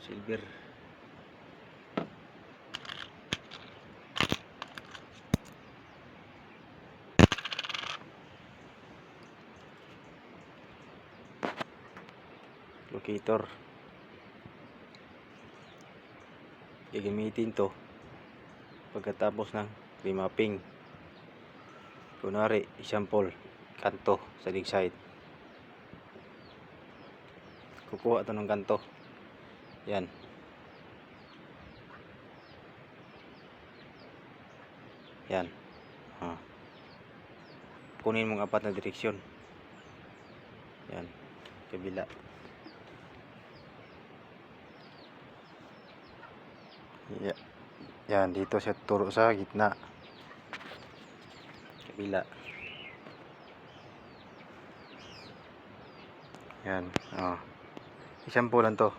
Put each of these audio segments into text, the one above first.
silver. Locator. Gagamitin to pagkatapos ng remapping. Kunwari, example, kanto sa dig side. Kukuha ito ng kanto. Yan. Yan. Kunin mong apat na direksyon. Yan. Kabila. Yan. Dito siya turo sa gitna. Kabila. Yan. Example lang to.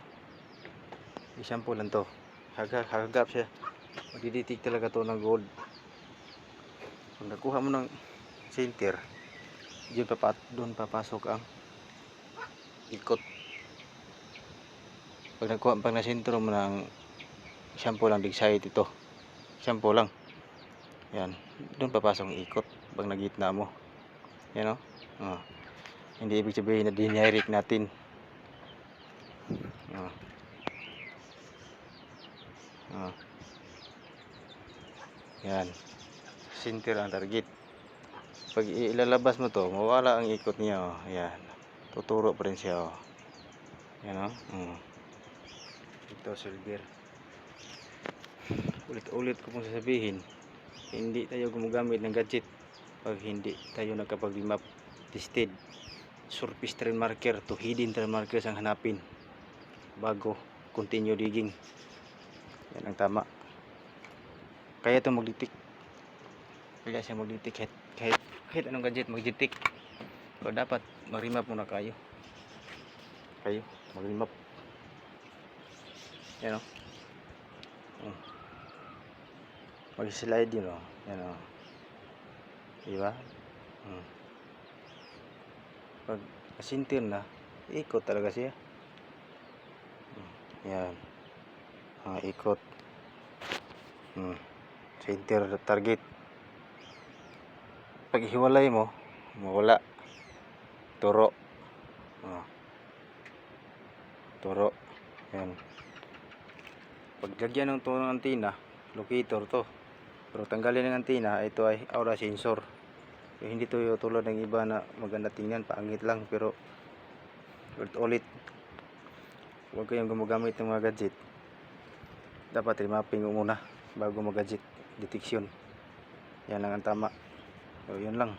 Example lang to. Hagap siya. Magdiditig talaga to ng gold. Pag nakuha mo ng center, doon papasok ang ikot. Pag nasentro mo ng example lang dig side ito. Example lang. Yan. Doon papasok ang ikot pag nagitna mo. Yan o. Hindi ibig sabihin na dinirect natin. Yan. Center ang target. Pag ilalabas mo to, mawala ang ikot niya. Yan. Tuturo pa rin siya. Yan o. Ito silver. Ulit-ulit ko pong sasabihin, hindi tayo gumagamit ng gadget pag hindi tayo nakapag-remap tested. Surface terrain marker to hidden terrain markers ang hanapin bago continue digging. Yan ang tama. Kaya ito magditik. Kaya siya magditik kahit anong gadget magditik. So dapat mag-remap muna kayo mag-remap. Yan o. Mag-slide yun o. Yan o. Diba? Pag asintir na, ikot talaga siya. Yan. Ikot. Center target. Pag hiwalay mo, mawala. Turo. Turo. Yan. Pag lagyan ng turo ng antina, locator to. Pero tanggalin ng antina, ito ay aura sensor. So, hindi to tulad ng iba na maganda tingnan, pangit lang, pero ulit huwag kayong gumagamit ng mga gadget. Dapat remapping mo muna bago mag-gadget detection. Yan lang ang tama. So, yun lang.